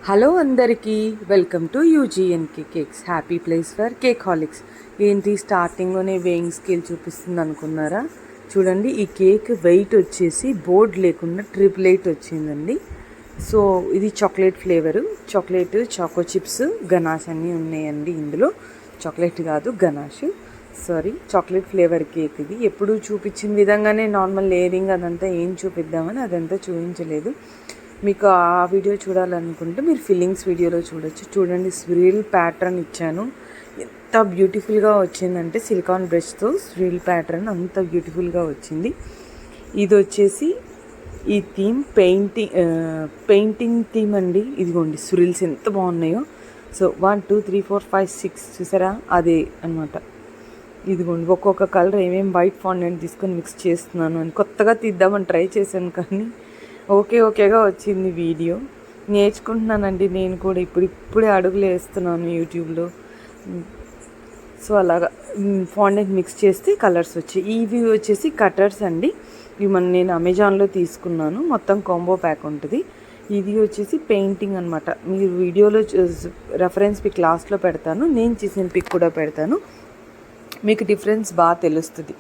Hello అందరికీ welcome to U G N K cakes, happy place for cakeaholics. ఏంటి స్టార్టింగ్లోనే weighing scale చూపిస్తుంది అనుకున్నారా? చూడండి, ఈ కేక్ వెయిట్ వచ్చేసి బోర్డ్ లేకుండా 888 వచ్చిందండి. సో ఇది chocolate flavour, chocolate, choco chips, ganache అన్నీ ఉన్నాయండి. ఇందులో చాక్లెట్ కాదు, ganache, sorry, chocolate flavour cake. ఇది ఎప్పుడు చూపించిన విధంగానే నార్మల్ లేయరింగ్ అదంతా ఏం చూపిద్దామని అదంతా చూపించలేదు. మీకు ఆ వీడియో చూడాలనుకుంటే మీరు ఫిల్లింగ్స్ వీడియోలో చూడొచ్చు. చూడండి, స్విరిల్ ప్యాటర్న్ ఇచ్చాను. ఎంత బ్యూటిఫుల్గా వచ్చిందంటే సిలికాన్ బ్రష్తో స్విరిల్ ప్యాటర్న్ అంత బ్యూటిఫుల్గా వచ్చింది. ఇది వచ్చేసి ఈ థీమ్ పెయింటింగ్ థీమ్ అండి. ఇదిగోండి స్విరిల్స్ ఎంత బాగున్నాయో. సో 1 2 3 4 5 6 చూసారా, అదే అనమాట. ఇదిగోండి ఒక్కొక్క కలర్ ఏమేమి వైట్ ఫాండెంట్ తీసుకొని మిక్స్ చేస్తున్నాను అని కొత్తగా తీద్దామని ట్రై చేశాను, కానీ ఓకేగా వచ్చింది వీడియో. నేర్చుకుంటున్నానండి నేను కూడా, ఇప్పుడే అడుగులు వేస్తున్నాను యూట్యూబ్లో. సో అలాగా ఫాండెంట్ మిక్స్ చేస్తే కలర్స్ వచ్చాయి. ఇవి వచ్చేసి కటర్స్ అండి. ఇవి నేను అమెజాన్లో తీసుకున్నాను, మొత్తం కాంబో ప్యాక్ ఉంటుంది. ఇది వచ్చేసి పెయింటింగ్ అనమాట. మీరు వీడియోలో రెఫరెన్స్ పిక్ లాస్ట్లో పెడతాను, నేను చేసిన పిక్ కూడా పెడతాను, మీకు డిఫరెన్స్ బాగా తెలుస్తుంది.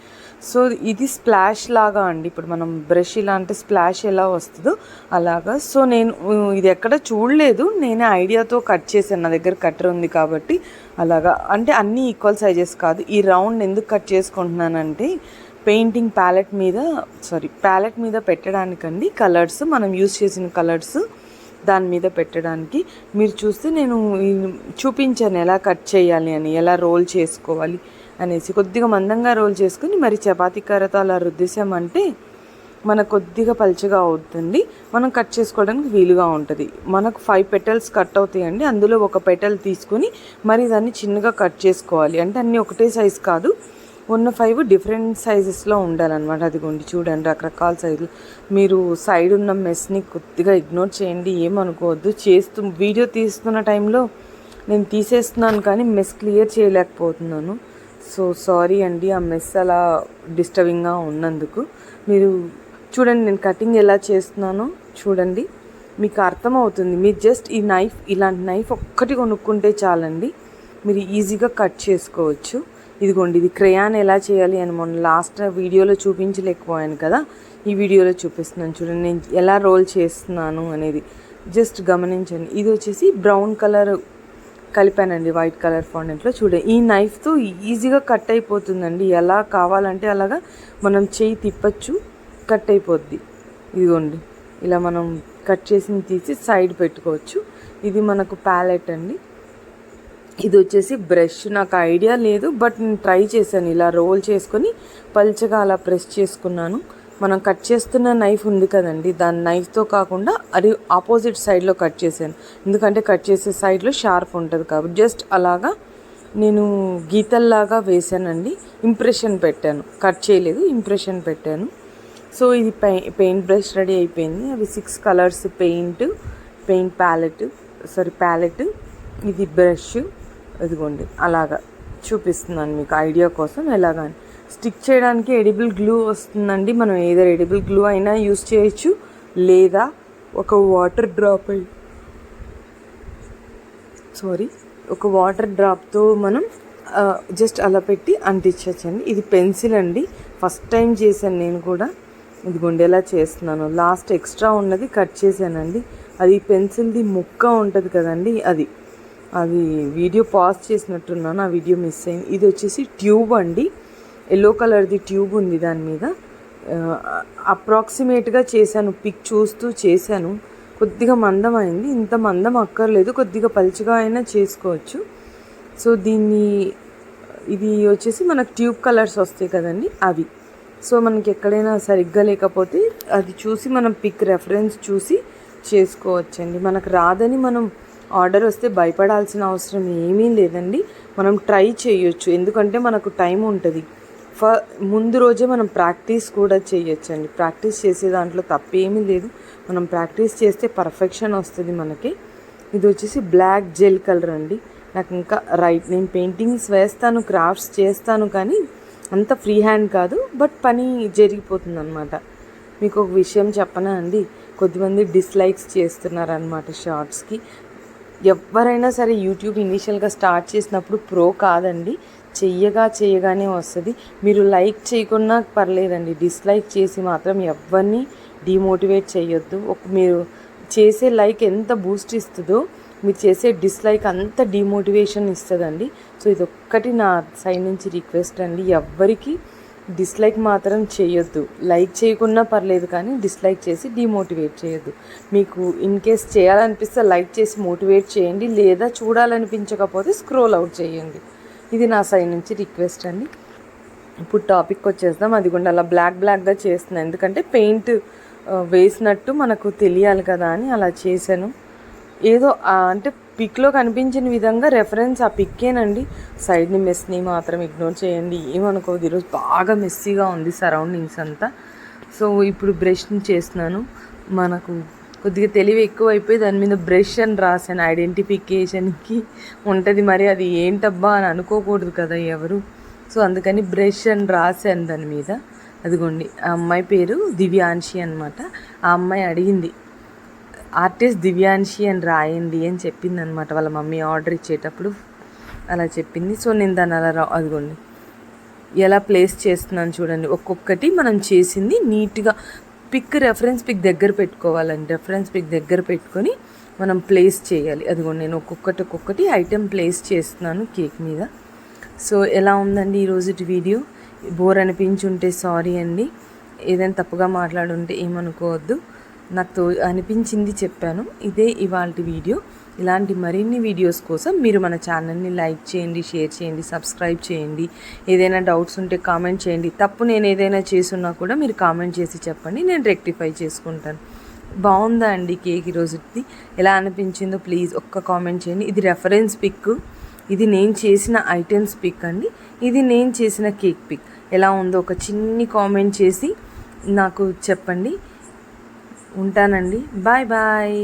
సో ఇది స్ప్లాష్ లాగా అండి. ఇప్పుడు మనం బ్రష్ ఇలాంటి స్ప్లాష్ ఎలా వస్తుందో అలాగా. సో నేను ఇది ఎక్కడ చూడలేదు, నేనే ఐడియాతో కట్ చేశాను. నా దగ్గర కట్టర్ ఉంది కాబట్టి అలాగా. అంటే అన్నీ ఈక్వల్ సైజెస్ కాదు. ఈ రౌండ్ ఎందుకు కట్ చేసుకుంటున్నానంటే పెయింటింగ్ ప్యాలెట్ మీద పెట్టడానికండి. కలర్స్ మనం యూజ్ చేసిన కలర్స్ దాని మీద పెట్టడానికి. మీరు చూస్తే నేను చూపించాను ఎలా కట్ చేయాలి అని, ఎలా రోల్ చేసుకోవాలి అనేసి. కొద్దిగా మందంగా రోల్ చేసుకుని మరి చపాతీ కర్రతో అలా రుద్దేశామంటే మనకు కొద్దిగా పలుచగా అవుతుంది, మనం కట్ చేసుకోవడానికి వీలుగా ఉంటుంది. మనకు 5 పెటల్స్ కట్ అవుతాయండి. అందులో ఒక పెటల్ తీసుకొని మరి దాన్ని చిన్నగా కట్ చేసుకోవాలి. అంటే అన్నీ ఒకటే సైజు కాదు, ఉన్న 5 డిఫరెంట్ సైజెస్లో ఉండాలన్నమాట. అదిగోండి చూడండి, రకరకాల సైజులు. మీరు సైడ్ ఉన్న మెస్ని కొద్దిగా ఇగ్నోర్ చేయండి, ఏమనుకోవద్దు. వీడియో తీస్తున్న టైంలో నేను తీసేస్తున్నాను కానీ మెస్ క్లియర్ చేయలేకపోతున్నాను. సో సారీ అండి, ఆ మెస్ అలా డిస్టర్బింగ్గా ఉన్నందుకు. మీరు చూడండి నేను కటింగ్ ఎలా చేస్తున్నానో చూడండి, మీకు అర్థమవుతుంది. మీరు జస్ట్ ఇలాంటి నైఫ్ ఒక్కటి కొనుక్కుంటే చాలండి, మీరు ఈజీగా కట్ చేసుకోవచ్చు. ఇదిగోండి, ఇది క్రేయాన్ ఎలా చేయాలి అని మొన్న లాస్ట్ వీడియోలో చూపించలేకపోయాను కదా, ఈ వీడియోలో చూపిస్తున్నాను. చూడండి నేను ఎలా రోల్ చేస్తున్నాను అనేది జస్ట్ గమనించండి. ఇది వచ్చేసి బ్రౌన్ కలర్ కలిపానండి వైట్ కలర్ ఫాండెంట్లో. చూడండి, ఈ నైఫ్తో ఈజీగా కట్ అయిపోతుందండి. ఎలా కావాలంటే అలాగా మనం చేయి తిప్పచ్చు, కట్ అయిపోద్ది. ఇదిగోండి ఇలా మనం కట్ చేసి తీసి సైడ్ పెట్టుకోవచ్చు. ఇది మనకు ప్యాలెట్ అండి. ఇది వచ్చేసి బ్రష్. నాకు ఐడియా లేదు, బట్ నేను ట్రై చేశాను. ఇలా రోల్ చేసుకొని పల్చగా అలా ప్రెస్ చేసుకున్నాను. మనం కట్ చేస్తున్న నైఫ్ ఉంది కదండి, దాని నైఫ్తో కాకుండా అది ఆపోజిట్ సైడ్లో కట్ చేశాను. ఎందుకంటే కట్ చేసే సైడ్లో షార్ప్ ఉంటుంది కాబట్టి జస్ట్ అలాగా నేను గీతల్లాగా వేసానండి. ఇంప్రెషన్ పెట్టాను, కట్ చేయలేదు, ఇంప్రెషన్ పెట్టాను. సో ఇది పెయింట్ బ్రష్ రెడీ అయిపోయింది. అవి 6 కలర్స్ పెయింట్ ప్యాలెట్, ఇది బ్రష్. ఇదిగోండి అలాగా చూపిస్తున్నాను మీకు ఐడియా కోసం. ఎలాగని స్టిక్ చేయడానికి ఎడిబుల్ గ్లూ వస్తుందండి. మనం ఏదైనా ఎడిబుల్ గ్లూ అయినా యూస్ చేయొచ్చు, లేదా ఒక వాటర్ డ్రాప్తో మనం జస్ట్ అలా పెట్టి అంటించచ్చండి. ఇది పెన్సిల్ అండి, ఫస్ట్ టైం చేశాను నేను కూడా. ఇదిగోండి ఎలా చేస్తున్నాను. లాస్ట్ ఎక్స్ట్రా ఉన్నది కట్ చేశానండి. అది పెన్సిల్ది ముక్క ఉంటుంది కదండి, అది వీడియో పాజ్ చేసినట్టున్నాను, ఆ వీడియో మిస్ అయింది. ఇది వచ్చేసి ట్యూబ్ అండి, ఎల్లో కలర్ది ట్యూబ్ ఉంది దాని మీద. అప్రాక్సిమేట్గా చేశాను, పిక్ చూస్తూ చేశాను. కొద్దిగా మందం అయింది, ఇంత మందం అక్కర్లేదు, కొద్దిగా పలుచగా అయినా చేసుకోవచ్చు. సో ఇది వచ్చేసి మనకు ట్యూబ్ కలర్స్ వస్తాయి కదండి, అవి. సో మనకి ఎక్కడైనా సరిగ్గా లేకపోతే అది చూసి మనం పిక్ రెఫరెన్స్ చూసి చేసుకోవచ్చండి. మనకు రాదని మనం ఆర్డర్ వస్తే భయపడాల్సిన అవసరం ఏమీ లేదండి. మనం ట్రై చేయొచ్చు, ఎందుకంటే మనకు టైం ఉంటుంది. ముందు రోజే మనం ప్రాక్టీస్ కూడా చేయొచ్చండి. ప్రాక్టీస్ చేసే దాంట్లో తప్పేమీ లేదు. మనం ప్రాక్టీస్ చేస్తే పర్ఫెక్షన్ వస్తుంది మనకి. ఇది వచ్చేసి బ్లాక్ జెల్ కలర్ అండి. నాకు ఇంకా నేను పెయింటింగ్స్ వేస్తాను, క్రాఫ్ట్స్ చేస్తాను, కానీ అంత ఫ్రీ హ్యాండ్ కాదు, బట్ పని జరిగిపోతుంది అనమాట. మీకు ఒక విషయం చెప్పనా అండి, కొద్దిమంది డిస్లైక్స్ చేస్తున్నారనమాట షార్ట్స్కి. ఎవరైనా సరే యూట్యూబ్ ఇనీషియల్గా స్టార్ట్ చేసినప్పుడు ప్రో కాదండి, చేయగానే వస్తుంది. మీరు లైక్ చేయకున్నా పర్లేదండి, డిస్లైక్ చేసి మాత్రం ఎవరిని డిమోటివేట్ చేయొద్దు. మీరు చేసే లైక్ ఎంత బూస్ట్ ఇస్తుందో మీరు చేసే డిస్లైక్ అంత డిమోటివేషన్ ఇస్తుందండి. సో ఇదొక్కటి నా సైడ్ నుంచి రిక్వెస్ట్ అండి, ఎవ్వరికి డిస్లైక్ మాత్రం చేయొద్దు. లైక్ చేయకున్నా పర్లేదు కానీ డిస్లైక్ చేసి డిమోటివేట్ చేయొద్దు. మీకు ఇన్ కేస్ చేయాలనిపిస్తే లైక్ చేసి మోటివేట్ చేయండి, లేదా చూడాలనిపించకపోతే స్క్రోల్ అవుట్ చేయండి. ఇది నా సైడ్ నుంచి రిక్వెస్ట్ అండి. ఇప్పుడు టాపిక్ వచ్చేద్దాం. అది కూడా అలా బ్లాక్గా చేస్తున్నాను, ఎందుకంటే పెయింట్ వేసినట్టు మనకు తెలియాలి కదా అని అలా చేశాను. ఏదో అంటే పిక్లో కనిపించిన విధంగా రెఫరెన్స్ ఆ పిక్కేనండి. సైడ్ని మెస్ని మాత్రం ఇగ్నోర్ చేయండి, ఏమనుకోదు. ఈరోజు బాగా మెస్సీగా ఉంది సరౌండింగ్స్ అంతా. సో ఇప్పుడు బ్రష్ని చేస్తున్నాను. మనకు కొద్దిగా తెలివి ఎక్కువ అయిపోయి దాని మీద బ్రష్ అని రాశాను, ఐడెంటిఫికేషన్కి ఉంటుంది. మరి అది ఏంటబ్బా అని అనుకోకూడదు కదా ఎవరు. సో అందుకని బ్రష్ అని రాశాను దాని మీద. అదిగోండి, ఆ అమ్మాయి పేరు దివ్యాంశి అనమాట. ఆ అమ్మాయి అడిగింది ఆర్టిస్ట్ దివ్యాంశి అని రాయండి అని చెప్పింది అనమాట, వాళ్ళ మమ్మీ ఆర్డర్ ఇచ్చేటప్పుడు అలా చెప్పింది. సో నేను దాన్ని అలా అదిగోండి ఎలా ప్లేస్ చేస్తున్నాను చూడండి. ఒక్కొక్కటి మనం చేసింది నీట్గా రెఫరెన్స్ పిక్ దగ్గర పెట్టుకోవాలండి. రెఫరెన్స్ పిక్ దగ్గర పెట్టుకొని మనం ప్లేస్ చేయాలి. అదిగోండి నేను ఒక్కొక్కటి ఐటెం ప్లేస్ చేస్తున్నాను కేక్ మీద. సో ఎలా ఉందండి ఈరోజు వీడియో? బోర్ అనిపించుంటే సారీ అండి, ఏదైనా తప్పుగా మాట్లాడుంటే ఏమనుకోవద్దు. నాకు అనిపించింది చెప్పాను. ఇదే ఇవాళ వీడియో. ఇలాంటి మరిన్ని వీడియోస్ కోసం మీరు మన ఛానల్ని లైక్ చేయండి, షేర్ చేయండి, సబ్స్క్రైబ్ చేయండి. ఏదైనా డౌట్స్ ఉంటే కామెంట్ చేయండి. తప్పు నేను ఏదైనా చేసున్నా కూడా మీరు కామెంట్ చేసి చెప్పండి, నేను రెక్టిఫై చేసుకుంటాను. బాగుందా అండి కేక్ ఈరోజుది? ఎలా అనిపించిందో ప్లీజ్ ఒక్క కామెంట్ చేయండి. ఇది రెఫరెన్స్ పిక్, ఇది నేను చేసిన ఐటెమ్స్ పిక్ అండి, ఇది నేను చేసిన కేక్ పిక్. ఎలా ఉందో ఒక చిన్ని కామెంట్ చేసి నాకు చెప్పండి. ఉంటానండి, బాయ్ బాయ్.